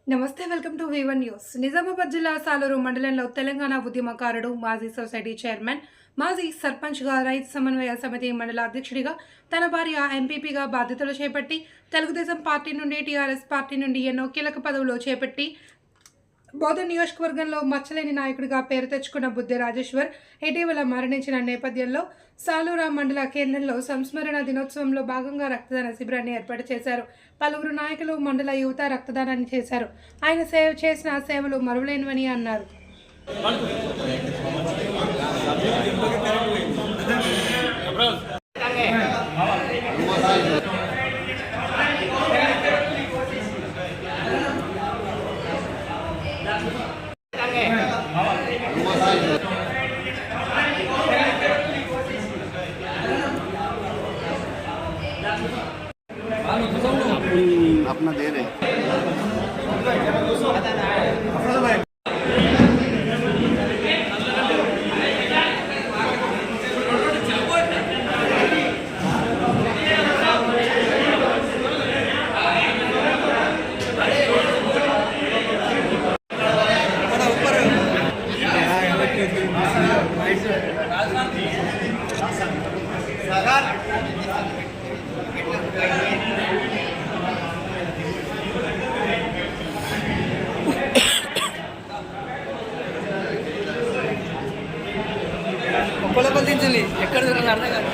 నమస్తే welcome to V1 news. Nizamabad జిల్లా సాలూరు మండలంలో తెలంగాణ ఉద్యమకారుడు, మాజీ సొసైటీ చైర్మన్, మాజీ సర్పంచ్గా, రైతు సమన్వయ సమితి మండల అధ్యక్షుడిగా, తన భార్య ఎంపీపీగా బాధ్యతలు చేపట్టి, తెలుగుదేశం పార్టీ నుండి టీఆర్ఎస్ పార్టీ నుండి ఎన్నో కీలక పదవులు చేపట్టి బోధన్ నియోజకవర్గంలో మచ్చలేని నాయకుడిగా పేరు తెచ్చుకున్న బుద్దె రాజేశ్వర్ ఇటీవల మరణించిన నేపథ్యంలో సాలూరా మండల కేంద్రంలో సంస్మరణ దినోత్సవంలో భాగంగా రక్తదాన శిబిరాన్ని ఏర్పాటు చేశారు. పలువురు నాయకులు, మండల యువత రక్తదానాన్ని చేశారు. ఆయన చేసిన సేవలు మరువలేనివని అన్నారు. अपना दे रहे కొలబద్దించండి ఎక్కడ దూరంగా అర్థం కాదు.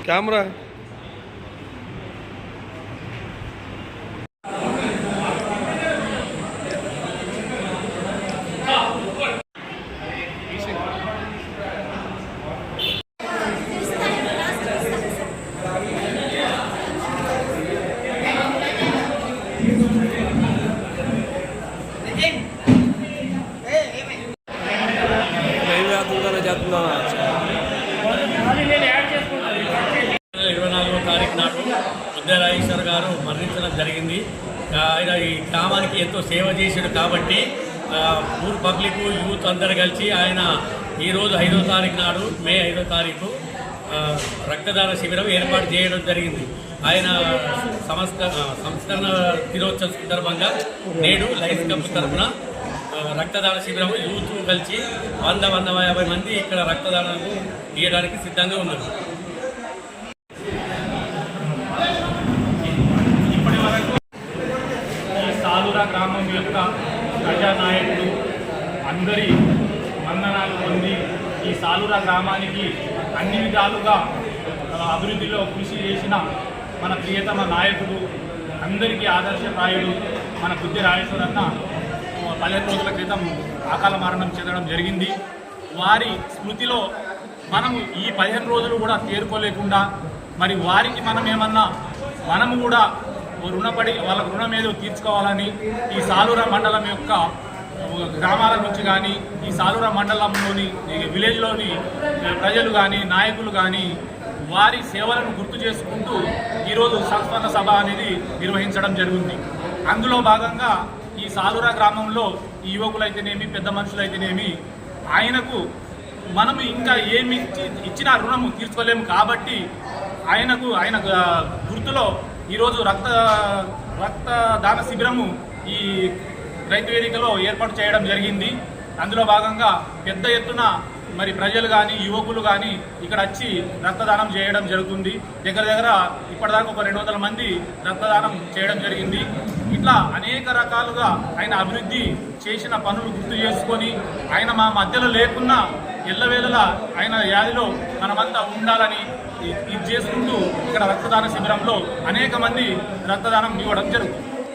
कैमरा బుద్దె రాజేశ్వర్ గారు మరణించడం జరిగింది. ఆయన ఈ గ్రామానికి ఎంతో సేవ చేశాడు కాబట్టి ఊరు పబ్లిక్ యూత్ అందరు కలిసి ఆయన ఈరోజు 5వ తారీఖు నాడు మే 5వ తారీఖు రక్తదాన శిబిరం ఏర్పాటు చేయడం జరిగింది. ఆయన సంస్కరణ దినోత్సవం సందర్భంగా నేడు లయన్స్ క్లబ్ తరఫున రక్తదాన శిబిరం యూత్ కలిసి 150 మంది ఇక్కడ రక్తదానం ఇవ్వడానికి సిద్ధంగా ఉన్నారు. సాలూరా గ్రామం యొక్క ప్రజానాయకుడు అందరి వందనాలు పొంది ఈ సాలూరా గ్రామానికి అన్ని విధాలుగా అభివృద్ధిలో కృషి చేసిన మన ప్రియతమ నాయకుడు, అందరికీ ఆదర్శప్రాయుడు మన బుద్దె రాజేశ్వర్ అన్న 15 రోజుల క్రితం అకాల మరణం చెందడం జరిగింది. వారి స్మృతిలో మనము ఈ 15 రోజులు కూడా తేరుకోలేకుండా మరి వారికి మనము కూడా రుణపడి వాళ్ళ రుణం ఏదో తీర్చుకోవాలని ఈ సాలూరా మండలం యొక్క గ్రామాల నుంచి కానీ ఈ సాలూరా మండలంలోని విలేజ్లోని ప్రజలు కానీ నాయకులు కానీ వారి సేవలను గుర్తు చేసుకుంటూ ఈరోజు సంస్మరణ సభ అనేది నిర్వహించడం జరిగింది. అందులో భాగంగా ఈ సాలూరా గ్రామంలో ఈ యువకులైతేనేమి పెద్ద మనుషులైతేనేమి ఆయనకు మనము ఇంకా ఏమి ఇచ్చిన రుణము తీర్చుకోలేము కాబట్టి ఆయన గుర్తులో ఈరోజు రక్తదాన శిబిరము ఈ రైతు వేదికలో ఏర్పాటు చేయడం జరిగింది. అందులో భాగంగా పెద్ద ఎత్తున మరి ప్రజలు కానీ యువకులు కానీ ఇక్కడ వచ్చి రక్తదానం చేయడం జరుగుతుంది. దగ్గర ఇప్పటిదాకా ఒక 200 మంది రక్తదానం చేయడం జరిగింది. ఇట్లా అనేక రకాలుగా ఆయన అభివృద్ధి చేసిన పనులు గుర్తు చేసుకొని ఆయన మా మధ్యలో లేకున్నా ఎల్లవేళలా ఆయన వ్యాధిలో మనమంతా ఉండాలని ఇది చేసుకుంటూ ఇక్కడ రక్తదాన శిబిరంలో అనేక మంది రక్తదానం ఇవ్వడం జరుగుతుంది.